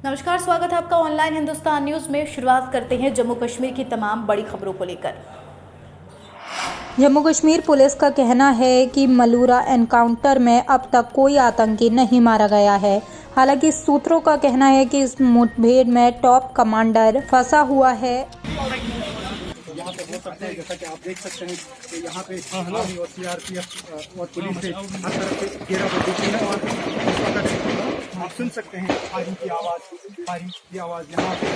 नमस्कार, स्वागत है आपका ऑनलाइन हिंदुस्तान न्यूज में। शुरुआत करते हैं जम्मू कश्मीर की तमाम बड़ी खबरों को लेकर। जम्मू कश्मीर पुलिस का कहना है कि मलूरा एनकाउंटर में अब तक कोई आतंकी नहीं मारा गया है। हालांकि सूत्रों का कहना है कि इस मुठभेड़ में टॉप कमांडर फंसा हुआ है। यहाँ पे हो सकते हैं, जैसा कि आप देख सकते हैं कि यहाँ पे आर्मी और सीआरपीएफ और पुलिस से हर तरफ से घेराबंदी है और इस वक्त आप सुन सकते हैं फायरिंग की आवाज़ यहाँ पे।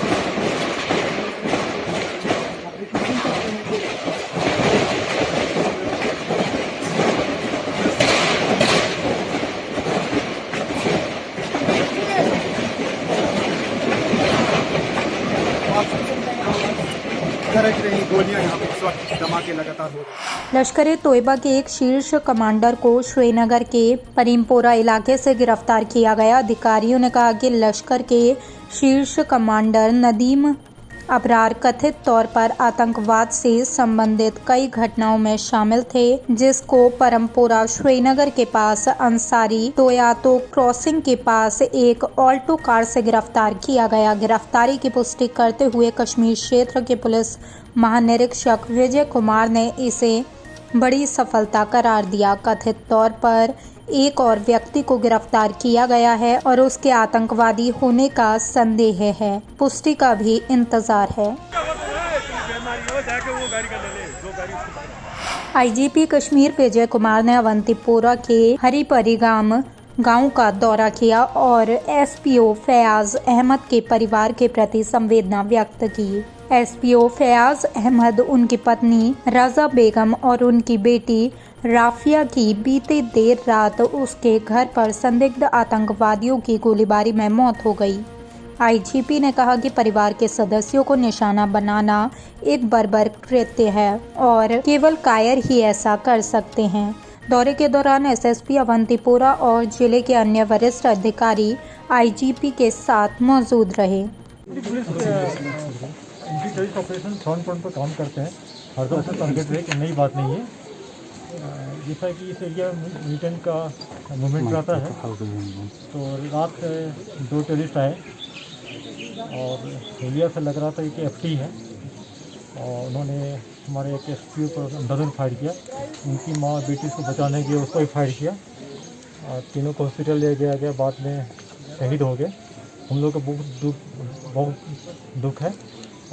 गरज रही गोलियां यहाँ पे इस वक्त धमाके लगातार हो रहे हैं। लश्कर ए तोयबा के एक शीर्ष कमांडर को श्रीनगर के परीमपोरा इलाके से गिरफ्तार किया गया। अधिकारियों ने कहा कि लश्कर के शीर्ष कमांडर नदीम अबरार कथित तौर पर आतंकवाद से संबंधित कई घटनाओं में शामिल थे, जिसको परमपोरा श्रीनगर के पास अंसारी टोयातो क्रॉसिंग के पास एक ऑल्टो कार से गिरफ्तार किया गया। गिरफ्तारी की पुष्टि करते हुए कश्मीर क्षेत्र के पुलिस महानिरीक्षक विजय कुमार ने इसे बड़ी सफलता करार दिया। कथित तौर पर एक और व्यक्ति को गिरफ्तार किया गया है और उसके आतंकवादी होने का संदेह है। पुष्टि का भी इंतजार है। आईजीपी कश्मीर विजय कुमार ने अवंतीपोरा के हरिपरी गांव का दौरा किया और एसपीओ फयाज अहमद के परिवार के प्रति संवेदना व्यक्त की। एसपीओ फयाज अहमद, उनकी पत्नी रजा बेगम और उनकी बेटी राफिया की बीते देर रात उसके घर पर संदिग्ध आतंकवादियों की गोलीबारी में मौत हो गई। आईजीपी ने कहा कि परिवार के सदस्यों को निशाना बनाना एक बर्बर कृत्य है और केवल कायर ही ऐसा कर सकते हैं। दौरे के दौरान एसएसपी अवंतीपोरा और जिले के अन्य वरिष्ठ अधिकारी आईजीपी के साथ मौजूद रहे। ऑपरेशन फ्रंट पर काम करते हैं, हर दफा टारगेट रहे कि नई बात नहीं है। जैसा कि इस एरिया में मिलिटेंट का मूवमेंट रहता है, तो रात 2 टेररिस्ट आए और एरिया से लग रहा था कि एफटी है और उन्होंने हमारे एक एसपीओ पर अंदाजन फायर किया। उनकी माँ बेटी को बचाने के लिए उसको भी फायर किया और तीनों को हॉस्पिटल ले गया गया, बाद में शहीद हो गए। हम लोग का बहुत दुख है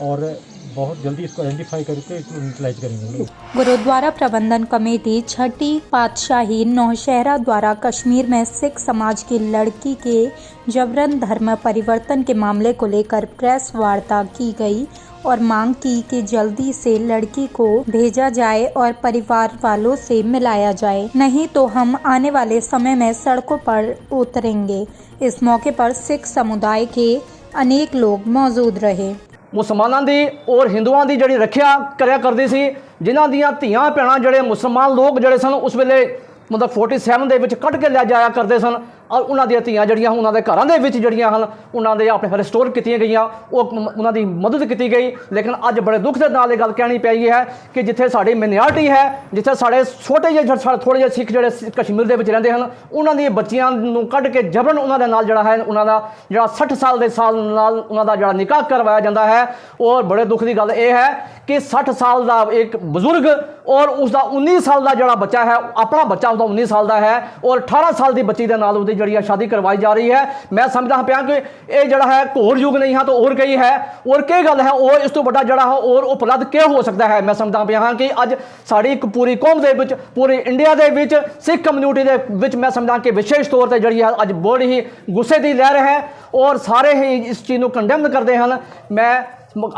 और बहुत जल्दी इसको आइडेंटिफाई करके इसको यूटिलाइज करेंगे। गुरुद्वारा प्रबंधन कमेटी छठी पातशाही नौशहरा द्वारा कश्मीर में सिख समाज की लड़की के जबरन धर्म परिवर्तन के मामले को लेकर प्रेस वार्ता की गई और मांग की कि जल्दी से लड़की को भेजा जाए और परिवार वालों से मिलाया जाए, नहीं तो हम आने वाले समय में सड़कों पर उतरेंगे। इस मौके पर सिख समुदाय के अनेक लोग मौजूद रहे। मुसलमानों की और हिंदुओं की जी रखिया करा करती सी, जिन्हों दी धियां भैणां जड़े मुसलमान लोग जड़े सन उस वेले मतलब 47 ਦੇ ਵਿੱਚ ਕੱਢ ਕੇ ਲੈ ਜਾਇਆ ਕਰਦੇ ਸਨ और ਉਹਨਾਂ ਦੀਆਂ ਧੀਆਂ ਜਿਹੜੀਆਂ ਉਹਨਾਂ ਦੇ ਘਰਾਂ ਦੇ ਵਿੱਚ ਜਿਹੜੀਆਂ ਹਨ ਉਹਨਾਂ ਦੇ ਆਪਣੇ ਰਿਸਟੋਰ ਕੀਤੀਆਂ ਗਈਆਂ, ਉਹ ਉਹਨਾਂ ਦੀ ਮਦਦ ਕੀਤੀ ਗਈ। ਲੇਕਿਨ ਅੱਜ ਬੜੇ ਦੁੱਖ ਦੇ ਨਾਲ ਇਹ ਗੱਲ ਕਹਿਣੀ ਪਈ ਹੈ ਕਿ ਜਿੱਥੇ ਸਾਡੀ ਮਿਨੋਰਟੀ ਹੈ, ਜਿੱਥੇ ਸਾਡੇ ਛੋਟੇ ਜਿਹੇ ਥੋੜ੍ਹੇ ਜਿਹੇ ਸਿੱਖ ਜਿਹੜੇ ਕਸ਼ਮੀਰ ਦੇ ਵਿੱਚ ਰਹਿੰਦੇ ਹਨ, ਉਹਨਾਂ ਦੀਆਂ ਬੱਚੀਆਂ ਨੂੰ ਕੱਢ ਕੇ ਜਬਰਨ ਉਹਨਾਂ ਦੇ ਨਾਲ ਜਿਹੜਾ ਹੈ ਉਹਨਾਂ ਦਾ ਜਿਹੜਾ 60 ਸਾਲ ਦੇ ਸਾਲ ਨਾਲ ਉਹਨਾਂ ਦਾ ਜਿਹੜਾ ਨਿਕਾਹ ਕਰਵਾਇਆ ਜਾਂਦਾ ਹੈ। और बड़े दुख की गल यह है कि 60 साल का एक बुजुर्ग और उसका 19 साल का जोड़ा बच्चा है, अपना बच्चा उसका 19 साल का है और 18 साल की बच्ची के नाल उसकी जी शादी करवाई जा रही है। मैं समझता हाँ पाया कि यह जोड़ा है घोर युग नहीं है तो और कई है और कई गल है और इस तो बड़ा जोड़ा है और उपलब्ध क्या हो सकता है। मैं समझता पाया हाँ कि अज साड़ी एक पूरी कौम के विच, पूरी इंडिया के विच, सिख कम्यूनिटी के विच मैं समझा कि विशेष तौर पर जी है अज बड़ी ही गुस्से की लहर है और सारे ही इस चीज़ को कंडेम करते हैं। मैं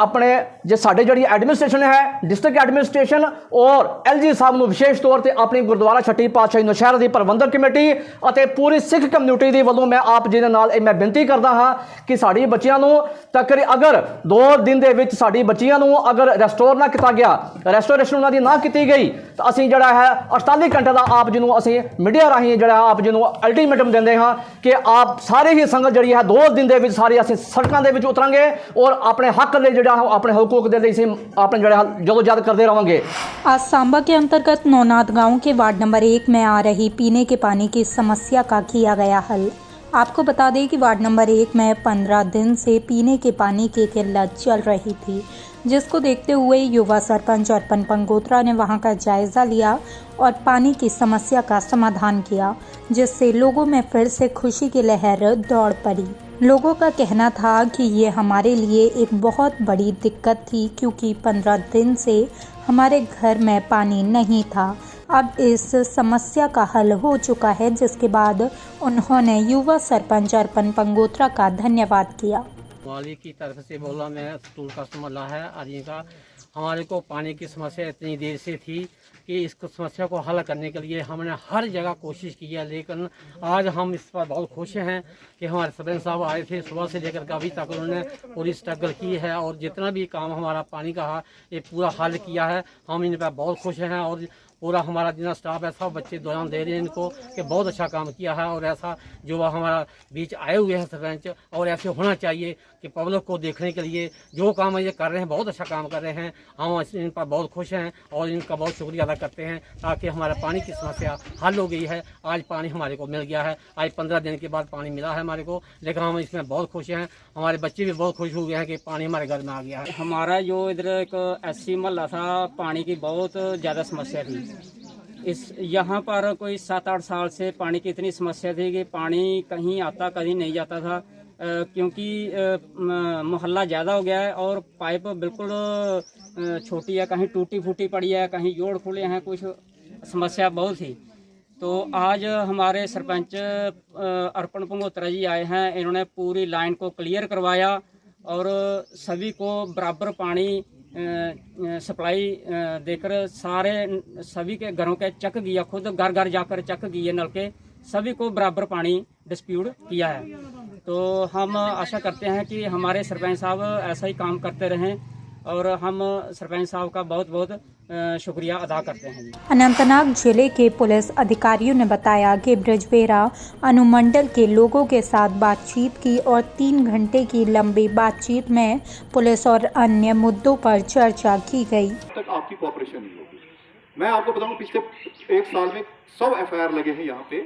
अपने जो साढ़े जी एडमिनिस्ट्रेशन है, डिस्ट्रिक्ट एडमिनिस्ट्रेशन और LG साहब को विशेष तौर पर अपनी गुरुद्वारा छठी पातशाही नौशहरा की प्रबंधक कमेटी और पूरी सिख कम्यूनिटी की वालों मैं आप जी नाल मैं बेनती करता हाँ कि साड़ी बच्चियां तकरीबन अगर 2 दिन के विच साड़ी बच्चियां अगर रेस्टोर ना किया गया, रेस्टोरेशन उन्होंने ना की गई तो असी जड़ा है 48 घंटे का आप जी असी मीडिया राही जड़ा आप जी अल्टीमेटम देंगे हाँ कि आप सारे ही संगत जी है 2 दिन के सारी असी सड़कों के उतरांगे और अपने हक अपने हकूक दे अपने जदोजहद करते रहेंगे। आज सांबा के अंतर्गत नौनाथ गांव के वार्ड नंबर 1 में आ रही पीने के पानी की समस्या का किया गया हल। आपको बता दें कि वार्ड नंबर 1 में 15 दिन से पीने के पानी की किल्लत चल रही थी, जिसको देखते हुए युवा सरपंच अर्पण पंगोत्रा ने वहां का जायजा लिया और पानी की समस्या का समाधान किया, जिससे लोगों में फिर से खुशी की लहर दौड़ पड़ी। लोगों का कहना था कि ये हमारे लिए एक बहुत बड़ी दिक्कत थी, क्योंकि 15 दिन से हमारे घर में पानी नहीं था। अब इस समस्या का हल हो चुका है, जिसके बाद उन्होंने युवा सरपंच अर्पण पंगोत्रा का धन्यवाद किया। वाली की तरफ से बोला, मैं टूल कस्टमर ला है आदमी का। हमारे को पानी की समस्या इतनी देर से थी कि इस समस्या को हल करने के लिए हमने हर जगह कोशिश की है, लेकिन आज हम इस पर बहुत खुश हैं कि हमारे सरपंच साहब आए थे सुबह से लेकर अभी तक उन्होंने पूरी स्ट्रगल की है और जितना भी काम हमारा पानी का है ये पूरा हल किया है। हम इन पर बहुत खुश हैं और पूरा हमारा जितना स्टाफ है सब बच्चे दोयान दे रहे हैं इनको कि बहुत अच्छा काम किया है। और ऐसा जो हमारा बीच आए हुए हैं सरपंच, और ऐसे होना चाहिए कि पब्लिक को देखने के लिए जो काम ये कर रहे हैं बहुत अच्छा काम कर रहे हैं। हम इन पर बहुत खुश हैं और इनका बहुत शुक्रिया अदा करते हैं, ताकि हमारा पानी की समस्या हल हो गई है। आज पानी हमारे को मिल गया है, आज 15 दिन के बाद पानी मिला है हमारे को, लेकिन हम इसमें बहुत खुश हैं। हमारे बच्चे भी बहुत खुश हुए हैं कि पानी हमारे घर में आ गया है। हमारा जो इधर एक एससी मोहल्ला था, पानी की बहुत ज़्यादा समस्या थी। इस यहाँ पर कोई 7-8 साल से पानी की इतनी समस्या थी कि पानी कहीं आता कहीं नहीं जाता था, क्योंकि मोहल्ला ज़्यादा हो गया है और पाइप बिल्कुल छोटी है, कहीं टूटी फूटी पड़ी है, कहीं जोड़ खुले हैं, कुछ समस्या बहुत थी। तो आज हमारे सरपंच अर्पण पंगोत्रा जी आए हैं, इन्होंने पूरी लाइन को क्लियर करवाया और सभी को बराबर पानी सप्लाई देकर सभी के घरों के चेक किया, खुद घर घर जाकर चेक किए नल के, सभी को बराबर पानी डिस्ट्रीब्यूट किया है। तो हम आशा करते हैं कि हमारे सरपंच साहब ऐसा ही काम करते रहें और हम सरपंच साहब का बहुत बहुत शुक्रिया अदा करते हैं। अनंतनाग जिले के पुलिस अधिकारियों ने बताया कि ब्रजबेरा अनुमंडल के लोगों के साथ बातचीत की और 3 घंटे की लंबी बातचीत में पुलिस और अन्य मुद्दों पर चर्चा की गई। तक आपकी कोऑपरेशन नहीं होगी। मैं आपको बताऊं, पिछले 1 साल में 100 FIR लगे हैं यहाँ पे।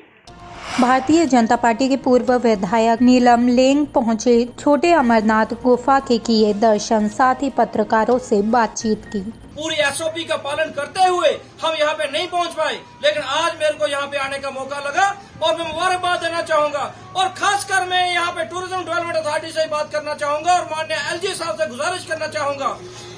भारतीय जनता पार्टी के पूर्व विधायक नीलम लेंग पहुंचे, छोटे अमरनाथ गुफा के किए दर्शन, साथ ही पत्रकारों से बातचीत की। पूरी SOP का पालन करते हुए हम यहाँ पे नहीं पहुँच पाए, लेकिन आज मेरे को यहाँ पे आने का मौका लगा और मैं मुबारकबाद देना चाहूंगा। और खासकर मैं यहाँ पे टूरिज्म डेवलपमेंट अथॉरिटी से बात करना चाहूंगा और माननीय LG साहब से गुजारिश करना चाहूंगा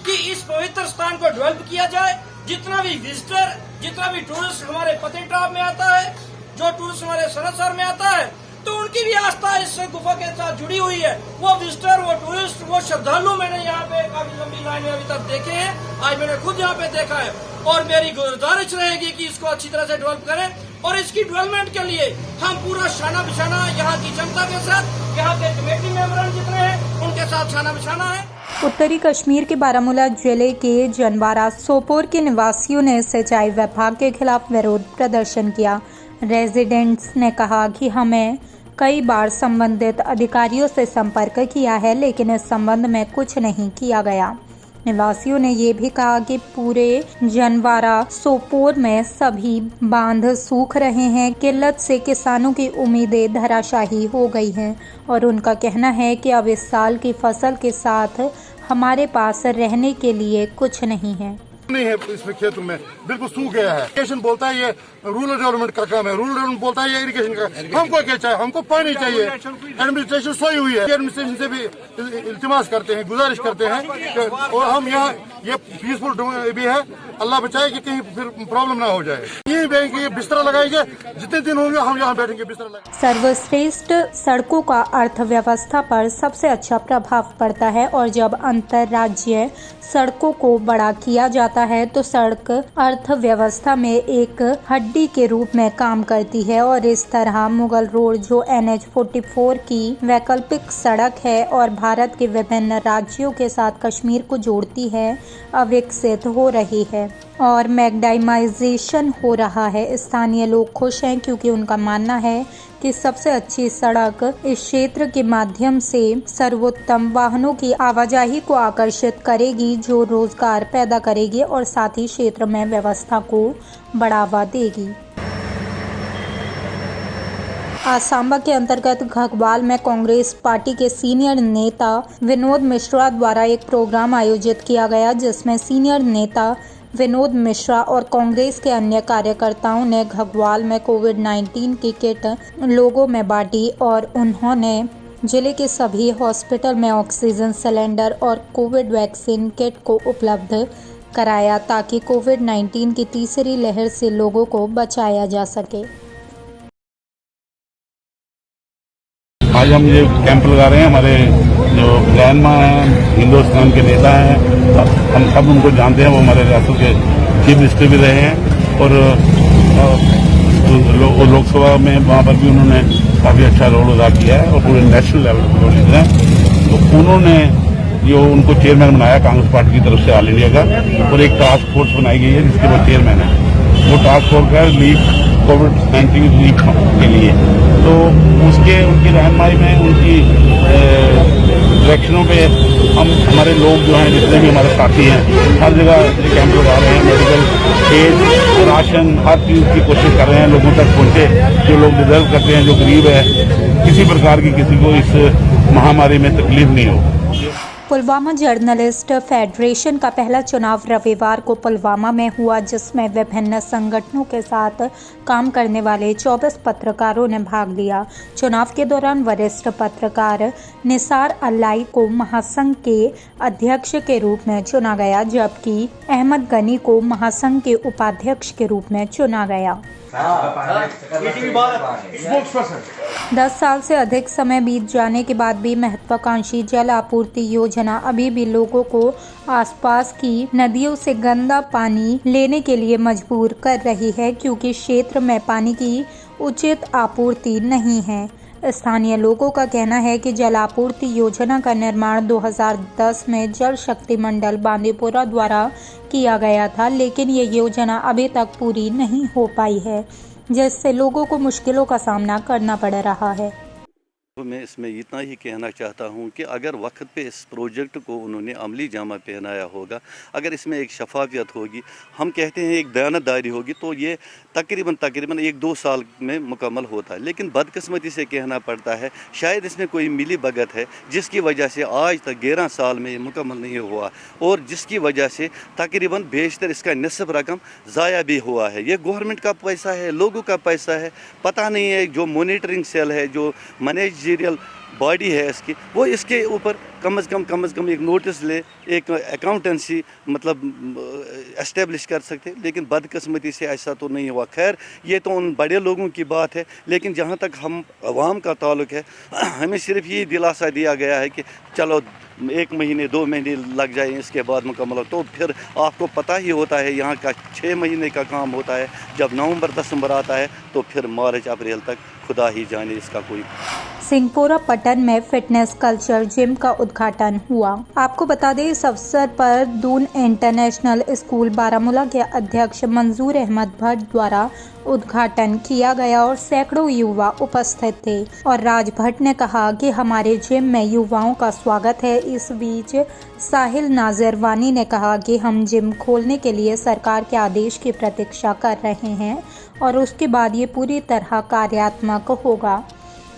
कि इस पवित्र स्थान को डेवलप किया जाए। जितना भी विजिटर, जितना भी टूरिस्ट हमारे पत्नीटॉप में आता है, जो टूरिस्ट हमारे सनसर में आता है, तो उनकी भी आस्था इस गुफा के साथ जुड़ी हुई है। वो विजिटर, वो टूरिस्ट, वो श्रद्धालु मैंने यहाँ पे काफी लंबी लाइन में अभी तक देखे हैं, आज मैंने खुद यहाँ पे देखा है। और मेरी गुजारिश रहेगी कि इसको अच्छी तरह से डेवलप करें और इसकी डेवलपमेंट के लिए हम पूरा शाना बिछाना यहाँ की जनता के साथ, यहाँ के कमेटी मेंबर जितने हैं उनके साथ शाना बिछाना है। उत्तरी कश्मीर के बारामूला जिले के जनवारा सोपोर के निवासियों ने सिंचाई विभाग के खिलाफ विरोध प्रदर्शन किया। रेजिडेंट्स ने कहा कि हमें कई बार संबंधित अधिकारियों से संपर्क किया है, लेकिन इस संबंध में कुछ नहीं किया गया। निवासियों ने ये भी कहा कि पूरे जनवारा सोपोर में सभी बांध सूख रहे हैं। किल्लत से किसानों की उम्मीदें धराशायी हो गई हैं और उनका कहना है कि अब इस साल की फसल के साथ हमारे पास रहने के लिए कुछ नहीं है। नहीं है इसमें, खेतों में बिल्कुल सूख गया है। इरिगेशन बोलता है ये रूरल डेवलपमेंट का काम है, रूरल डेवलपमेंट बोलता है ये इरिगेशन का। हमको क्या चाहिए? हमको पानी चाहिए। एडमिनिस्ट्रेशन सोई हुई है। एडमिनिस्ट्रेशन से भी इल्तिमास करते हैं, गुजारिश करते हैं और हम यहाँ ये पीसफुल भी है, अल्लाह बचाए कि कहीं फिर प्रॉब्लम ना हो जाए। यही बैंक बिस्तरा लगाएंगे, जितने दिन होंगे हम यहाँ बैठेंगे बिस्तरा लगाएंगे। सर्वश्रेष्ठ सड़कों का अर्थव्यवस्था पर सबसे अच्छा प्रभाव पड़ता है और जब अंतर्राज्यीय सड़कों को बड़ा किया जाता है तो सड़क अर्थव्यवस्था में एक हड्डी के रूप में काम करती है। और इस तरह मुगल रोड जो NH-44 की वैकल्पिक सड़क है और भारत के विभिन्न राज्यों के साथ कश्मीर को जोड़ती है, अविकसित हो रही है और मैगडाइमाइजेशन हो रहा है। स्थानीय लोग खुश हैं क्योंकि उनका मानना है कि सबसे अच्छी सड़क इस क्षेत्र के माध्यम से सर्वोत्तम वाहनों की आवाजाही को आकर्षित करेगी, जो रोजगार पैदा करेगी और साथ ही क्षेत्र में व्यवस्था को बढ़ावा देगी। आज सांबा के अंतर्गत घगवाल में कांग्रेस पार्टी के सीनियर नेता विनोद मिश्रा द्वारा एक प्रोग्राम आयोजित किया गया, जिसमें सीनियर नेता विनोद मिश्रा और कांग्रेस के अन्य कार्यकर्ताओं ने घगवाल में कोविड-19 की किट लोगों में बांटी और उन्होंने जिले के सभी हॉस्पिटल में ऑक्सीजन सिलेंडर और कोविड वैक्सीन किट को उपलब्ध कराया ताकि कोविड-19 की तीसरी लहर से लोगों को बचाया जा सके। आज हम ये कैंप लगा रहे हैं। हमारे जो ग्रैंडमा हैं, हिंदुस्तान के नेता हैं, हम सब उनको जानते हैं। वो हमारे रियासत के चीफ मिनिस्टर भी रहे हैं और लोकसभा में वहाँ पर भी उन्होंने काफ़ी अच्छा रोल अदा किया है और पूरे नेशनल लेवल पर रोल लीडर हैं। तो उन्होंने जो उनको चेयरमैन बनाया कांग्रेस पार्टी की तरफ से ऑल इंडिया का, और एक टास्क फोर्स बनाई गई है जिसके वो चेयरमैन है। वो टास्क फोर्स का रिलीफ कोविड-19 रिलीफ के लिए, तो उनकी रहनुमाई में, उनकी डायरेक्शनों पे हमारे लोग जो हैं, जितने भी हमारे साथी हैं, हर जगह कैंप लगा रहे हैं। मेडिकल एड, राशन, हर चीज़ की कोशिश कर रहे हैं लोगों तक पहुँचे। जो लोग डिजर्व करते हैं, जो गरीब है, किसी प्रकार की किसी को इस महामारी में तकलीफ नहीं हो। पुलवामा जर्नलिस्ट फेडरेशन का पहला चुनाव रविवार को पुलवामा में हुआ, जिसमें विभिन्न संगठनों के साथ काम करने वाले 24 पत्रकारों ने भाग लिया। चुनाव के दौरान वरिष्ठ पत्रकार निसार अल्लाई को महासंघ के अध्यक्ष के रूप में चुना गया, जबकि अहमद गनी को महासंघ के उपाध्यक्ष के रूप में चुना गया। 10 साल से अधिक समय बीत जाने के बाद भी महत्वाकांक्षी जल आपूर्ति योजना अभी भी लोगों को आसपास की नदियों से गंदा पानी लेने के लिए मजबूर कर रही है, क्योंकि क्षेत्र में पानी की उचित आपूर्ति नहीं है। स्थानीय लोगों का कहना है कि जल आपूर्ति योजना का निर्माण 2010 में जल शक्ति मंडल बांदीपुरा द्वारा किया गया था, लेकिन ये योजना अभी तक पूरी नहीं हो पाई है, जिससे लोगों को मुश्किलों का सामना करना पड़ रहा है। तो मैं इसमें इतना ही कहना चाहता हूं कि अगर वक्त पे इस प्रोजेक्ट को उन्होंने अमली जामा पहनाया होगा, अगर इसमें एक शफाफियत होगी, हम कहते हैं एक दयानतदारी होगी, तो ये तकरीबन 1-2 साल में मुकम्मल होता है। लेकिन बदकिस्मती से कहना पड़ता है, शायद इसमें कोई मिली भगत है जिसकी वजह से आज तक 11 साल में ये मुकम्मल नहीं हुआ, और जिसकी वजह से तकरीबन बेशतर इसका निस्फ रकम ज़ाया भी हुआ है। ये गवर्नमेंट का पैसा है, लोगों का पैसा है। पता नहीं है जो मॉनिटरिंग सेल है, जो मैनेजरियल बॉडी है इसकी, वो इसके ऊपर कम से कम एक नोटिस ले, एक अकाउंटेंसी मतलब एस्टेब्लिश कर सकते। लेकिन बदकिस्मती से ऐसा तो नहीं हुआ। खैर, ये तो उन बड़े लोगों की बात है, लेकिन जहाँ तक हम अवाम का ताल्लुक है, हमें सिर्फ ये दिलासा दिया गया है कि चलो 1 महीने 2 महीने लग जाए, इसके बाद मुकम्मल हो। तो फिर आपको पता ही होता है यहाँ का 6 महीने का काम होता है। जब नवंबर-दिसंबर आता है तो फिर मार्च-अप्रैल तक खुदा ही जाने इसका कोई। सिंहपुरा पटन में फिटनेस कल्चर जिम का उद्घाटन हुआ। आपको बता दें, इस अवसर पर दून इंटरनेशनल स्कूल बारामूला के अध्यक्ष मंजूर अहमद भट्ट द्वारा उद्घाटन किया गया और सैकड़ों युवा उपस्थित थे। और राज भट्ट ने कहा कि हमारे जिम में युवाओं का स्वागत है। इस बीच साहिल नाजिर वानी ने कहा कि हम जिम खोलने के लिए सरकार के आदेश की प्रतीक्षा कर रहे हैं और उसके बाद ये पूरी तरह कार्यात्मक होगा।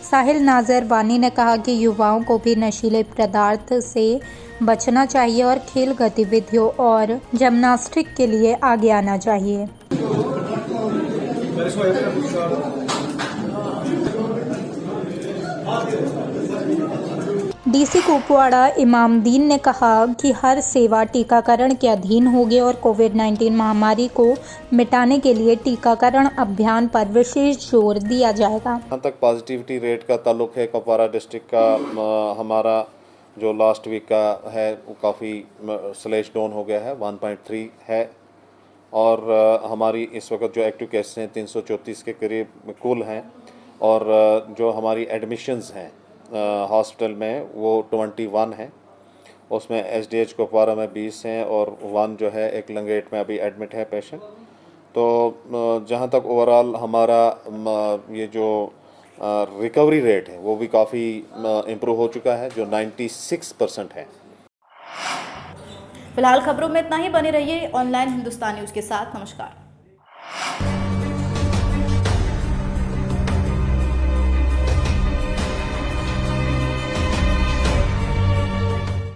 साहिल नाजिर वानी ने कहा कि युवाओं को भी नशीले पदार्थ से बचना चाहिए और खेल गतिविधियों और जिम्नास्टिक के लिए आगे आना चाहिए। डीसी कुपवाड़ा इमामदीन ने कहा कि हर सेवा टीकाकरण के अधीन होगी और कोविड-19 महामारी को मिटाने के लिए टीकाकरण अभियान पर विशेष जोर दिया जाएगा। जहाँ तक पॉजिटिविटी रेट का ताल्लुक है, कुपवाड़ा डिस्ट्रिक्ट का हमारा जो लास्ट वीक का है वो काफ़ी स्लैश डाउन हो गया है, 1.3 है। और हमारी इस वक्त जो एक्टिव केसेस हैं 334 के करीब कुल हैं, और जो हमारी एडमिशन्स हैं हॉस्पिटल में वो 21 है। उसमें एसडीएच कुपवाड़ा में 20 हैं और 1 जो है एक लंगेट में अभी एडमिट है पेशेंट। तो जहाँ तक ओवरऑल हमारा ये जो रिकवरी रेट है वो भी काफ़ी इम्प्रूव हो चुका है, जो 96% है। फिलहाल खबरों में इतना ही। बने रहिए ऑनलाइन हिंदुस्तान न्यूज़ के साथ। नमस्कार।